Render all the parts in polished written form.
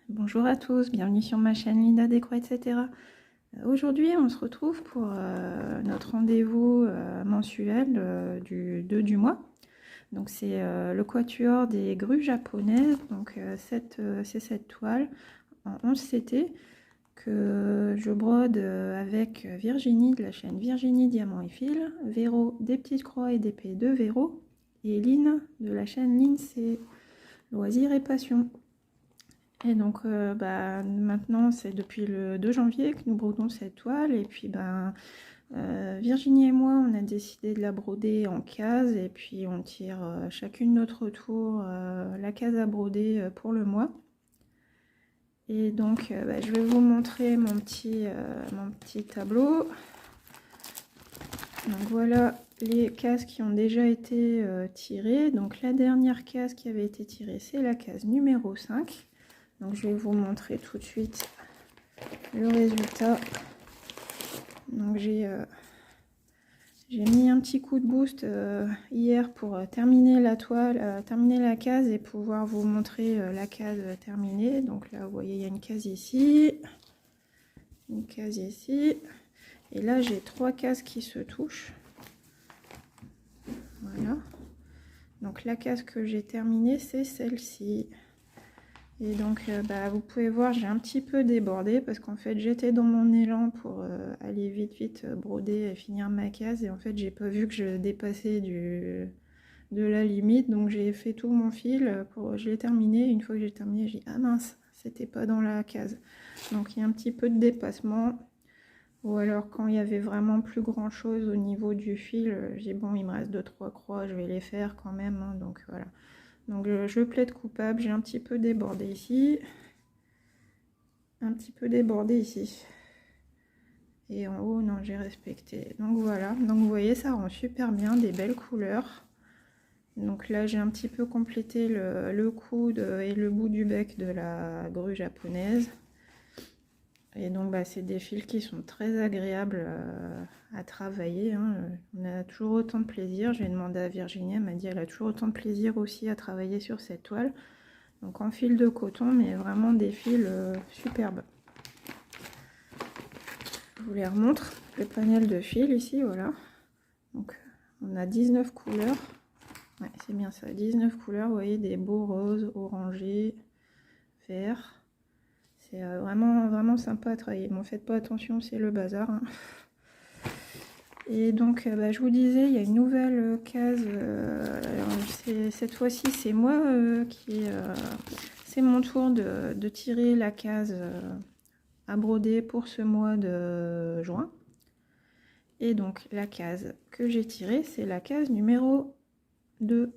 Bonjour à tous, bienvenue sur ma chaîne Linda Décro, etc. Aujourd'hui, on se retrouve pour notre rendez-vous mensuel du 2 du mois. Donc c'est le quatuor des grues japonaises. Donc c'est cette toile en 11 CT que je brode avec Virginie de la chaîne Virginie Diamant et Fil, Véro des Petites Croix et d'Épée de Véro, et Lynn de la chaîne Lynn, c'est Loisirs et Passion. Et donc maintenant c'est depuis le 2 janvier que nous brodons cette toile, et puis Virginie et moi on a décidé de la broder en cases, et puis on tire chacune notre tour la case à broder pour le mois. Et donc je vais vous montrer mon petit tableau. Donc voilà les cases qui ont déjà été tirées. Donc la dernière case qui avait été tirée, c'est la case numéro 5. Donc je vais vous montrer tout de suite le résultat. Donc j'ai mis un petit coup de boost hier pour terminer la toile, terminer la case et pouvoir vous montrer la case terminée. Donc là vous voyez, il y a une case ici, une case ici, et là j'ai 3 cases qui se touchent. Voilà. Donc la case que j'ai terminée, c'est celle-ci. Et donc vous pouvez voir, j'ai un petit peu débordé parce qu'en fait j'étais dans mon élan pour aller vite broder et finir ma case, et en fait j'ai pas vu que je dépassais de la limite, donc j'ai fait tout mon fil je l'ai terminé. Une fois que j'ai terminé, j'ai dit ah mince, c'était pas dans la case. Donc il y a un petit peu de dépassement, ou alors quand il y avait vraiment plus grand chose au niveau du fil, j'ai dit bon, il me reste 2-3 croix, je vais les faire quand même, hein, donc voilà. Donc je plaide coupable, j'ai un petit peu débordé ici, un petit peu débordé ici. Et en haut, non, j'ai respecté. Donc voilà, donc vous voyez, ça rend super bien, des belles couleurs. Donc là, j'ai un petit peu complété le coude et le bout du bec de la grue japonaise. Et donc c'est des fils qui sont très agréables à travailler, hein. On a toujours autant de plaisir. J'ai demandé à Virginie, elle m'a dit elle a toujours autant de plaisir aussi à travailler sur cette toile. Donc en fil de coton, mais vraiment des fils superbes. Je vous les remontre, le panel de fils ici, voilà. Donc on a 19 couleurs. Ouais, c'est bien ça, 19 couleurs, vous voyez, des beaux roses, orangés, verts. C'est vraiment sympa à travailler. Bon, faites pas attention, c'est le bazar, hein. Et donc, je vous disais, il y a une nouvelle case. Cette fois-ci, c'est moi c'est mon tour de tirer la case à broder pour ce mois de juin. Et donc, la case que j'ai tirée, c'est la case numéro 2.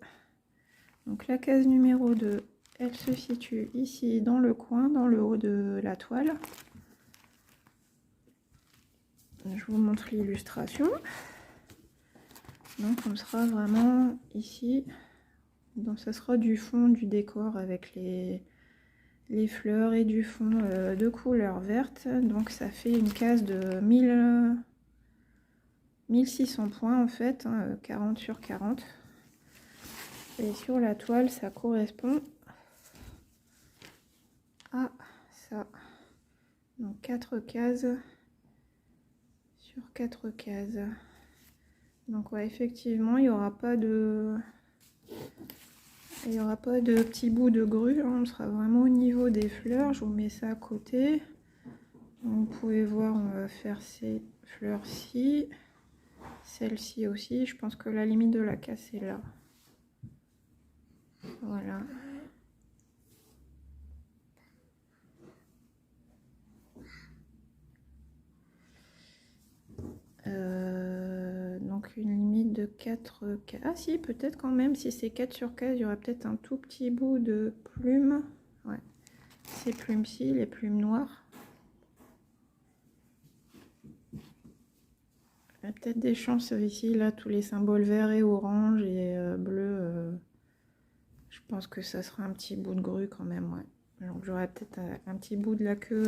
Donc, la case numéro 2, elle se situe ici dans le coin, dans le haut de la toile. Je vous montre l'illustration. Donc on sera vraiment ici, donc ça sera du fond du décor avec les fleurs et du fond de couleur verte. Donc ça fait une case de 1600 points en fait, hein, 40 sur 40. Et sur la toile, ça correspond à ça. Donc 4 cases sur 4 cases. Donc ouais, effectivement, il n'y aura pas de petits bouts de grue, hein. On sera vraiment au niveau des fleurs. Je vous mets ça à côté. Donc, vous pouvez voir, on va faire ces fleurs-ci, celle-ci aussi. Je pense que la limite de la case est là. Voilà. Donc une limite de 4 cases. Ah si, peut-être quand même, si c'est 4 sur 4, il y aura peut-être un tout petit bout de plume. Ouais. Ces plumes-ci, les plumes noires. Il y a peut-être des chances ici, là, tous les symboles verts et orange et bleu. Je pense que ça sera un petit bout de grue quand même, ouais. Donc j'aurai peut-être un petit bout de la queue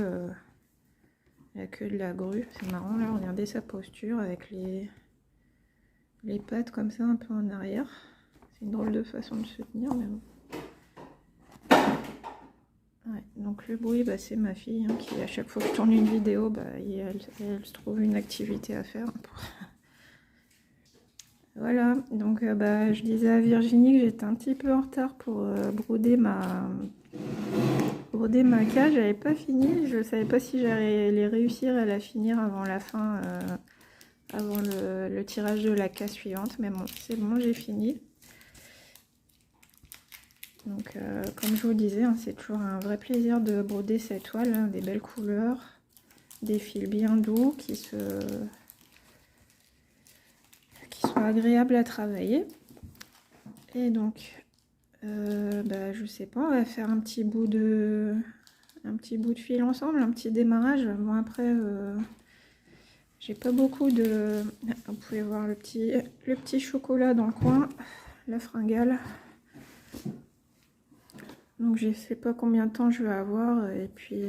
de la grue. C'est marrant, là, regardez sa posture avec les pattes comme ça, un peu en arrière. C'est une drôle de façon de se tenir, mais bon. Ouais, Donc le bruit, bah, c'est ma fille hein, qui, à chaque fois que je tourne une vidéo, bah, elle se trouve une activité à faire. Voilà, donc bah, je disais à Virginie que j'étais un petit peu en retard pour broder ma cage. J'avais pas fini, je savais pas si j'allais réussir à la finir avant la fin, avant le tirage de la case suivante, mais bon, c'est bon, j'ai fini. Donc comme je vous disais, hein, c'est toujours un vrai plaisir de broder cette toile, hein, des belles couleurs, des fils bien doux qui sont agréables à travailler. Et donc bah, je sais pas, on va faire un petit bout de fil ensemble, un petit démarrage. Bon après j'ai pas beaucoup de... Vous pouvez voir le petit chocolat dans le coin, la fringale. Donc je sais pas combien de temps je vais avoir et puis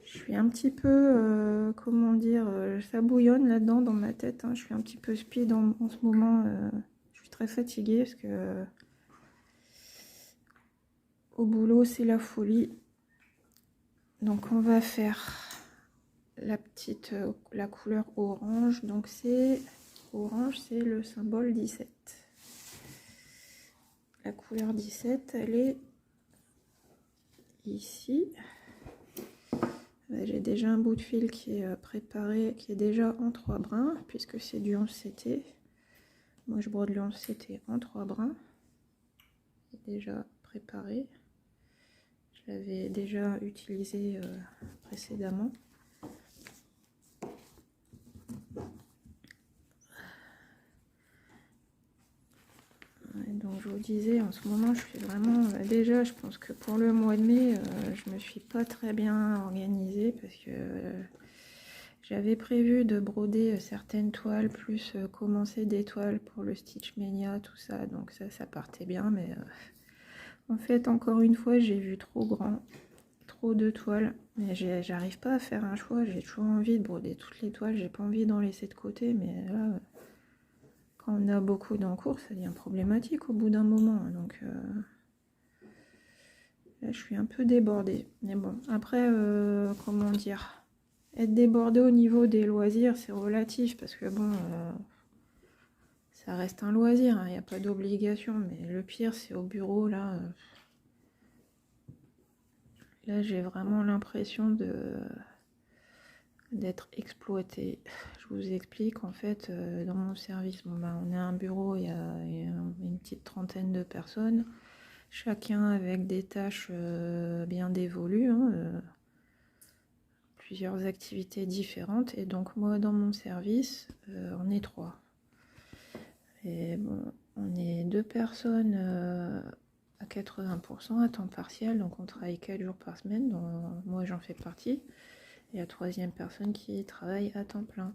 je suis un petit peu, comment dire, ça bouillonne là-dedans dans ma tête. Hein. Je suis un petit peu speed en ce moment. Je suis très fatiguée parce que au boulot c'est la folie. Donc on va faire la couleur orange. Donc c'est orange, c'est le symbole 17. La couleur 17, elle est ici. J'ai déjà un bout de fil qui est préparé, qui est déjà en 3 brins, puisque c'est du 11 CT. Moi je brode le 11 CT en 3 brins. C'est déjà préparé. Je l'avais déjà utilisé précédemment. Donc je vous disais, en ce moment je suis vraiment, déjà je pense que pour le mois de mai, je me suis pas très bien organisée parce que j'avais prévu de broder certaines toiles, plus commencer des toiles pour le Stitch Mania, tout ça, donc ça partait bien, mais en fait encore une fois j'ai vu trop grand, trop de toiles, mais j'arrive pas à faire un choix. J'ai toujours envie de broder toutes les toiles, j'ai pas envie d'en laisser de côté, mais là... Quand on a beaucoup d'encours, ça devient problématique au bout d'un moment. Donc là, je suis un peu débordée. Mais bon, après, comment dire, être débordée au niveau des loisirs, c'est relatif parce que bon, ça reste un loisir, il n'y a pas d'obligation. Mais le pire, c'est au bureau, là. Là, j'ai vraiment l'impression d'être exploitée. Je vous explique, en fait, dans mon service, bon, bah, on a un bureau, il y a une petite trentaine de personnes, chacun avec des tâches bien dévolues, hein, plusieurs activités différentes, et donc moi, dans mon service, on est 3. Et bon, on est 2 personnes à 80% à temps partiel, donc on travaille 4 jours par semaine, donc moi j'en fais partie. Et la 3e personne qui travaille à temps plein.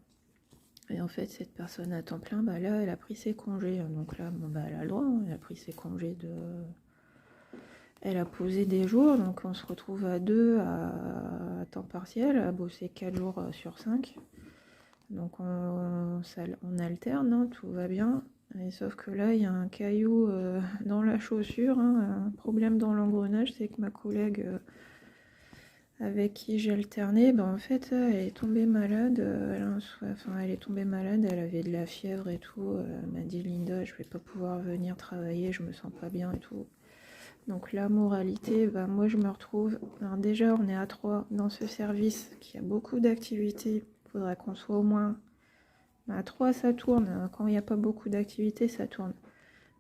Et en fait, cette personne à temps plein, bah là, elle a pris ses congés. Donc là, bon, bah, elle a le droit, hein, elle a pris ses congés de... Elle a posé des jours, donc on se retrouve à 2 à temps partiel, à bosser 4 jours sur 5. Donc on alterne, hein, tout va bien. Et sauf que là, il y a un caillou dans la chaussure, hein, un problème dans l'engrenage, c'est que ma collègue... avec qui j'ai alterné, en fait, elle est tombée malade, elle est tombée malade, elle avait de la fièvre et tout, elle m'a dit Linda, je vais pas pouvoir venir travailler, je me sens pas bien et tout. Donc la moralité, moi je me retrouve, alors déjà on est à 3 dans ce service qui a beaucoup d'activités, il faudra qu'on soit au moins, à 3 ça tourne, quand il n'y a pas beaucoup d'activités ça tourne,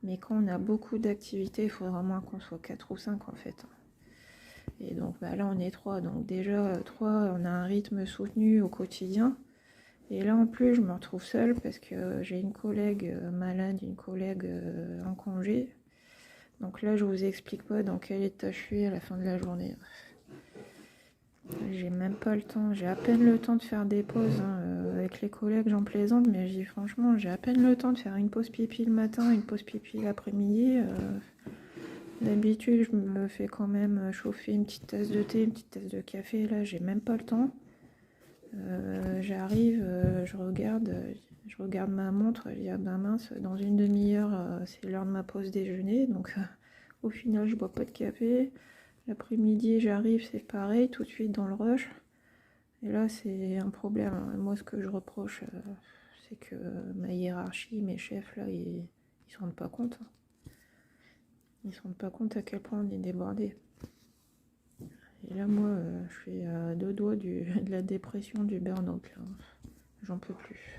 mais quand on a beaucoup d'activités, il faudra au moins qu'on soit 4 ou 5 en fait. Et donc là on est 3, donc déjà 3 on a un rythme soutenu au quotidien. Et là en plus je me retrouve seule parce que j'ai une collègue malade, une collègue en congé. Donc là je vous explique pas dans quel état je suis à la fin de la journée. J'ai même pas le temps, j'ai à peine le temps de faire des pauses, hein. Avec les collègues j'en plaisante, mais je dis franchement j'ai à peine le temps de faire une pause pipi le matin, une pause pipi l'après-midi. D'habitude, je me fais quand même chauffer une petite tasse de thé, une petite tasse de café. Là, j'ai même pas le temps. J'arrive, je regarde ma montre. Je dis, ah ben mince, dans une demi-heure, c'est l'heure de ma pause déjeuner. Donc, au final, je bois pas de café. L'après-midi, j'arrive, c'est pareil, tout de suite dans le rush. Et là, c'est un problème. Moi, ce que je reproche, c'est que ma hiérarchie, mes chefs, là, ils se rendent pas compte. Ils se rendent pas compte à quel point on est débordé. Et là, moi, je suis à deux doigts de la dépression, du burn-out, là. J'en peux plus.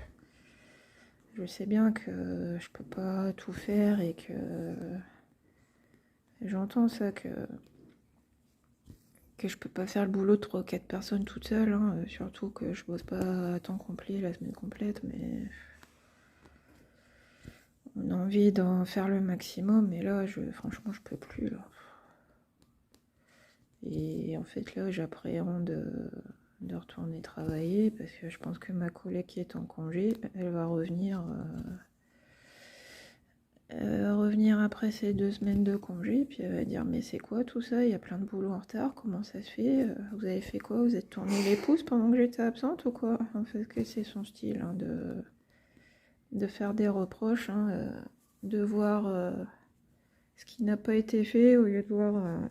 Je sais bien que je peux pas tout faire et que j'entends ça, que je peux pas faire le boulot de 3-4 personnes toute seule, hein, surtout que je bosse pas à temps complet la semaine complète, mais on a envie d'en faire le maximum, et là, franchement, je peux plus, là. Et en fait, là, j'appréhende de retourner travailler, parce que je pense que ma collègue qui est en congé, elle va revenir après ces 2 semaines de congé, puis elle va dire mais c'est quoi tout ça, il y a plein de boulot en retard, comment ça se fait, vous avez fait quoi, vous êtes tourné les pouces pendant que j'étais absente ou quoi? En fait, que c'est son style, hein, de faire des reproches, hein, de voir ce qui n'a pas été fait au lieu de voir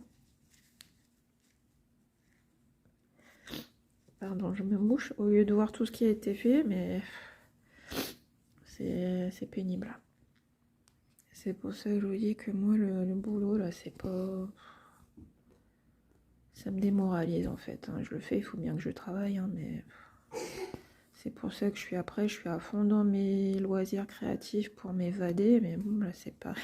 pardon, je me mouche, au lieu de voir tout ce qui a été fait, mais c'est pénible. C'est pour ça que je vous dis que moi le boulot là, c'est pas, ça me démoralise en fait, hein. Je le fais, il faut bien que je travaille, hein, mais c'est pour ça que je suis à fond dans mes loisirs créatifs pour m'évader, mais bon, là c'est pareil.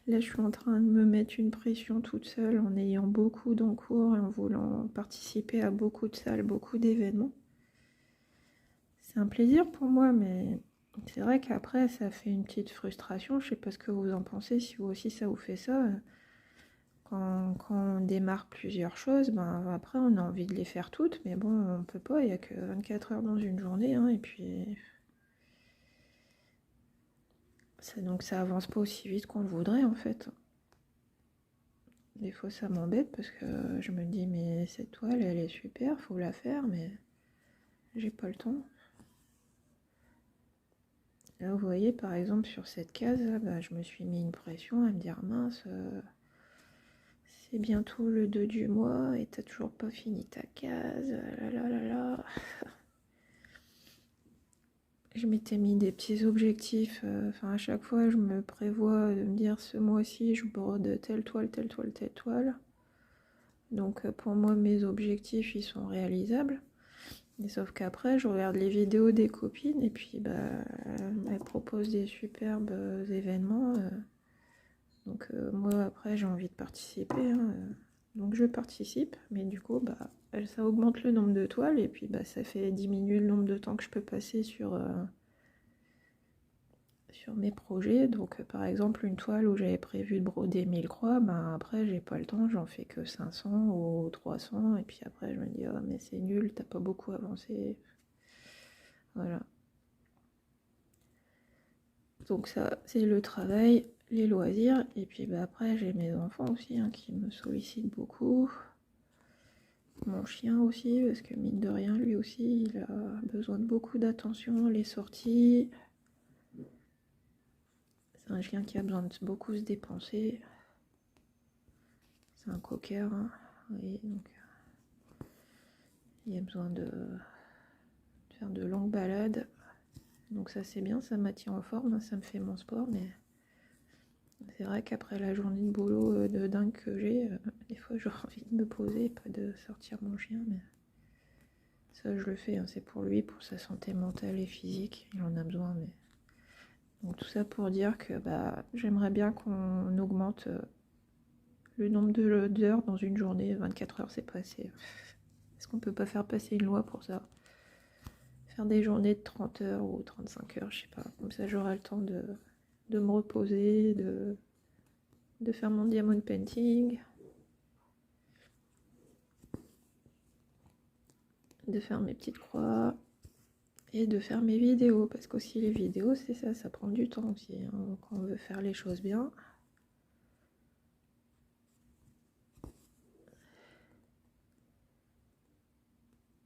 Là je suis en train de me mettre une pression toute seule en ayant beaucoup d'encours et en voulant participer à beaucoup de salles, beaucoup d'événements. C'est un plaisir pour moi, mais c'est vrai qu'après ça fait une petite frustration. Je sais pas ce que vous en pensez, si vous aussi ça vous fait ça. Quand on démarre plusieurs choses, ben après on a envie de les faire toutes, mais bon, on peut pas, il n'y a que 24 heures dans une journée, hein, et puis donc ça avance pas aussi vite qu'on le voudrait en fait. Des fois ça m'embête parce que je me dis mais cette toile elle est super, faut la faire, mais j'ai pas le temps. Là vous voyez par exemple sur cette case, là, bah, je me suis mis une pression à me dire mince, c'est bientôt le 2 du mois et t'as toujours pas fini ta case, là là là là. Je m'étais mis des petits objectifs, à chaque fois je me prévois de me dire ce mois-ci je brode telle toile, telle toile, telle toile. Donc pour moi mes objectifs ils sont réalisables. Et sauf qu'après je regarde les vidéos des copines et puis bah elles proposent des superbes événements. Donc moi après j'ai envie de participer, hein, donc je participe, mais du coup bah ça augmente le nombre de toiles et puis bah ça fait diminuer le nombre de temps que je peux passer sur mes projets. Donc par exemple une toile où j'avais prévu de broder 1000 croix, ben après j'ai pas le temps, j'en fais que 500 ou 300 et puis après je me dis oh mais c'est nul, t'as pas beaucoup avancé. Voilà. Donc ça c'est le travail, les loisirs, et puis bah après j'ai mes enfants aussi, hein, qui me sollicitent beaucoup. Mon chien aussi, parce que mine de rien lui aussi il a besoin de beaucoup d'attention, les sorties. C'est un chien qui a besoin de beaucoup se dépenser. C'est un cocker, hein. Oui, donc il a besoin de faire de longues balades. Donc ça c'est bien, ça maintient en forme, hein, ça me fait mon sport, mais c'est vrai qu'après la journée de boulot de dingue que j'ai, des fois j'aurais envie de me poser, pas de sortir mon chien, mais ça je le fais, hein, c'est pour lui, pour sa santé mentale et physique, il en a besoin. Mais donc tout ça pour dire que bah j'aimerais bien qu'on augmente le nombre d'heures dans une journée. 24 heures c'est pas assez. Est-ce qu'on peut pas faire passer une loi pour ça? Faire des journées de 30 heures ou 35 heures, je sais pas. Comme ça j'aurai le temps de me reposer, de faire mon diamond painting, de faire mes petites croix et de faire mes vidéos. Parce qu'aussi les vidéos c'est ça, ça prend du temps aussi, hein, quand on veut faire les choses bien.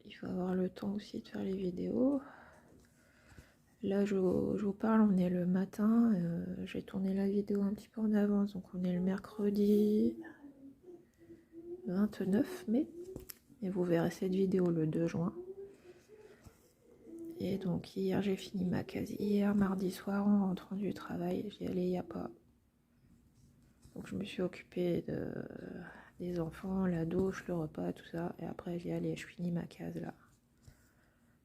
Il faut avoir le temps aussi de faire les vidéos. Là je vous parle, on est le matin, j'ai tourné la vidéo un petit peu en avance, donc on est le mercredi. 29 mai. Et vous verrez cette vidéo le 2 juin. Et donc hier j'ai fini ma case. Hier mardi soir en rentrant du travail, j'y allais il n'y a pas. Donc je me suis occupée des enfants, la douche, le repas, tout ça. Et après j'y allais, je finis ma case là.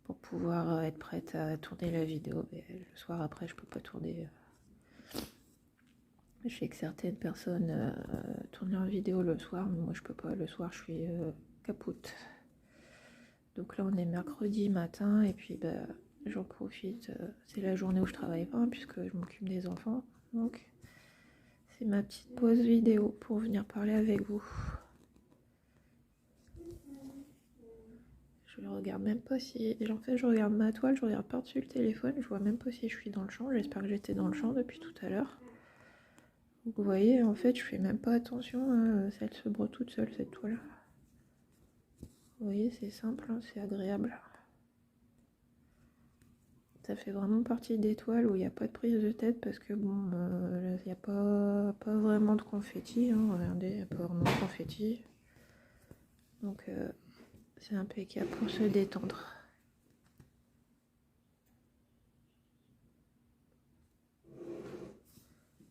Pour pouvoir être prête à tourner la vidéo. Mais le soir après je peux pas tourner. Je sais que certaines personnes tournent leur vidéo le soir, mais moi je peux pas. Le soir je suis capoute. Donc là on est mercredi matin et puis bah, j'en profite. C'est la journée où je travaille pas puisque je m'occupe des enfants. Donc c'est ma petite pause vidéo pour venir parler avec vous. Je regarde même pas si... En fait je regarde ma toile, je regarde par-dessus le téléphone. Je vois même pas si je suis dans le champ. J'espère que j'étais dans le champ depuis tout à l'heure. Vous voyez, en fait, je fais même pas attention, elle se broie toute seule, cette toile. Vous voyez, c'est simple, hein, c'est agréable. Ça fait vraiment partie des toiles où il n'y a pas de prise de tête parce que bon, il n'y a pas vraiment de confetti. Hein, regardez, il n'y a pas vraiment de confetti. Donc, c'est impeccable pour se détendre.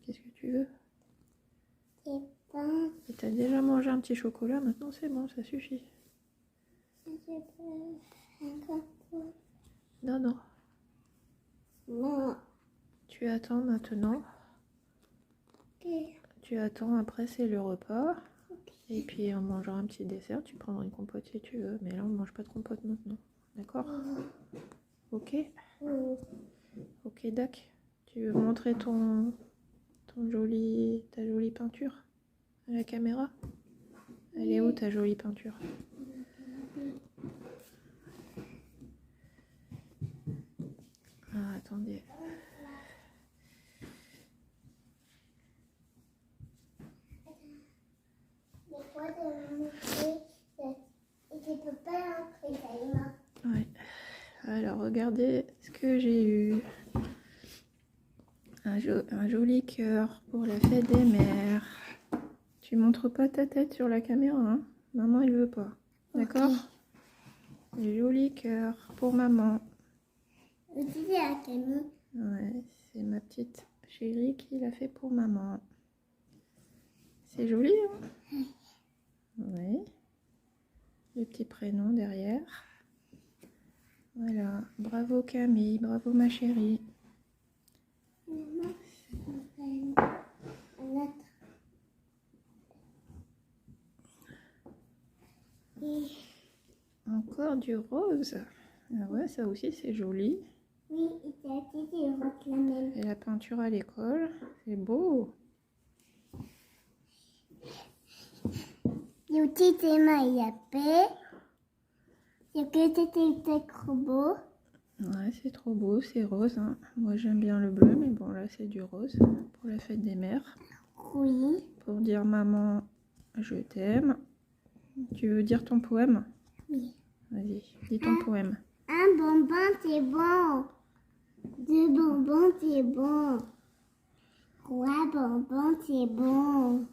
Qu'est-ce que tu veux? Et t'as déjà mangé un petit chocolat, maintenant c'est bon, ça suffit. Non, non. Non. Tu attends maintenant. Tu attends, après c'est le repas. Et puis on mangera un petit dessert, tu prendras une compote si tu veux. Mais là on mange pas de compote maintenant. D'accord? Ok? Ok, Dac. Tu veux montrer ta jolie peinture à la caméra? Elle est où ta jolie peinture? Ah, attendez. Ouais. Alors regardez ce que j'ai eu. Un joli cœur pour la fête des mères. Tu montres pas ta tête sur la caméra, hein? Maman elle veut pas. D'accord? Okay. Joli cœur pour maman. Ouais, c'est ma petite chérie qui l'a fait pour maman. C'est joli, hein? Oui. Le petit prénom derrière. Voilà. Bravo Camille, bravo ma chérie. Encore du rose. Ah ouais, ça aussi c'est joli. Oui, et la peinture à l'école, c'est beau. Ouais, c'est trop beau, c'est rose. Hein. Moi j'aime bien le bleu, mais bon là c'est du rose pour la fête des mères. Oui. Pour dire maman, je t'aime. Tu veux dire ton poème? Oui. Vas-y, dis ton poème. Un bonbon, c'est bon. 2 bonbons, c'est bon. 3 bonbons, c'est bon.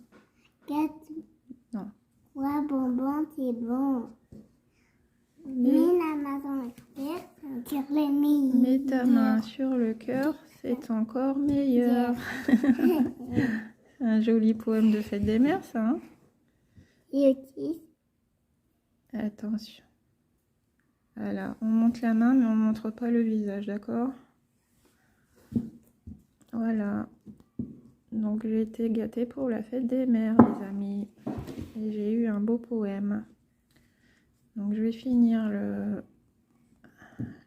4... Non. 3 bonbons, c'est bon. Mets la main dans le cœur, sur les meilleurs. Mets ta main sur le cœur, c'est encore meilleur. C'est un joli poème de fête des mères, ça. Hein? Et aussi. Attention. Voilà, on monte la main, mais on ne montre pas le visage, d'accord? Voilà. Donc j'ai été gâtée pour la fête des mères, les amis. Et j'ai eu un beau poème. Donc je vais finir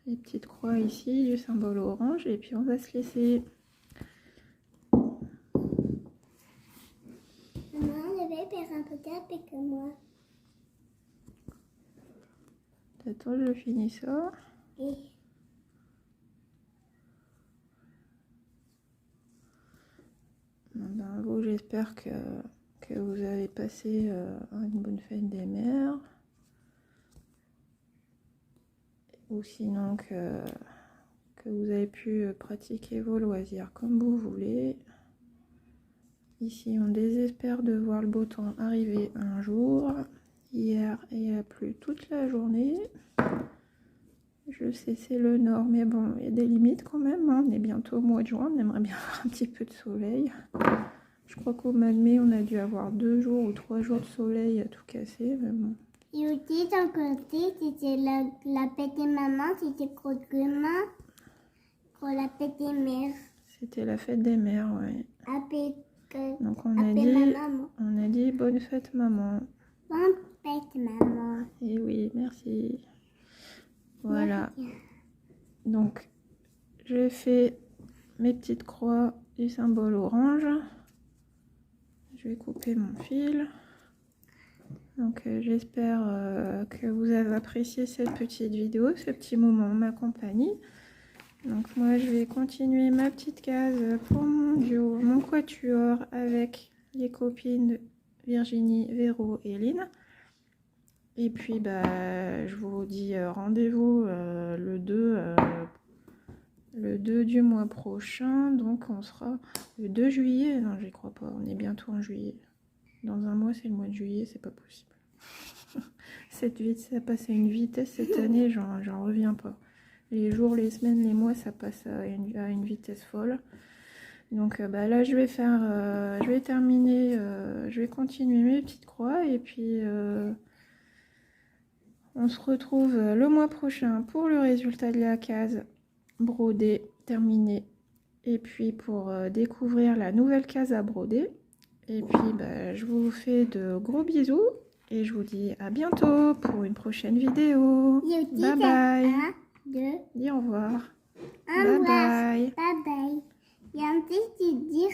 les petites croix ici, du symbole orange, et puis on va se laisser. Maman, le bébé est un peu tapé que moi. Attends, je finis ça. Oui. Ben, vous, j'espère que vous avez passé une bonne fête des mères. Ou sinon que vous avez pu pratiquer vos loisirs comme vous voulez. Ici, on désespère de voir le beau temps arriver un jour. hier il a plu toute la journée. Je sais, c'est le nord, mais bon, il y a des limites quand même. Hein. On est bientôt au mois de juin, on aimerait bien avoir un petit peu de soleil. Je crois qu'au mois de mai, on a dû avoir 2 jours ou 3 jours de soleil à tout casser. Mais bon. Et aussi, d'un côté, c'était la petite maman, c'était demain pour la petite mère. C'était la fête des mères, ouais. Donc on a dit bonne fête maman. Bonne fête maman. Et oui, merci. Voilà. Donc j'ai fait mes petites croix du symbole orange. Je vais couper mon fil. Donc j'espère que vous avez apprécié cette petite vidéo, ce petit moment ma compagnie. Donc moi je vais continuer ma petite case pour mon duo, mon quatuor avec les copines Virginie, Véro et Lynn. Et puis bah je vous dis rendez-vous le 2 du mois prochain. Donc on sera le 2 juillet. Non, j'y crois pas, on est bientôt en juillet. Dans un mois c'est le mois de juillet, c'est pas possible. Ça a passé à une vitesse cette année, j'en reviens pas. Les jours, les semaines, les mois, ça passe à une vitesse folle. Donc bah, là, je vais terminer, je vais continuer mes petites croix. Et puis, on se retrouve le mois prochain pour le résultat de la case brodée terminée. Et puis, pour découvrir la nouvelle case à broder. Et puis, bah, je vous fais de gros bisous. Et je vous dis à bientôt pour une prochaine vidéo. Bye bye. Dis au revoir. Bye bye. Bye bye. Il y a un petit dire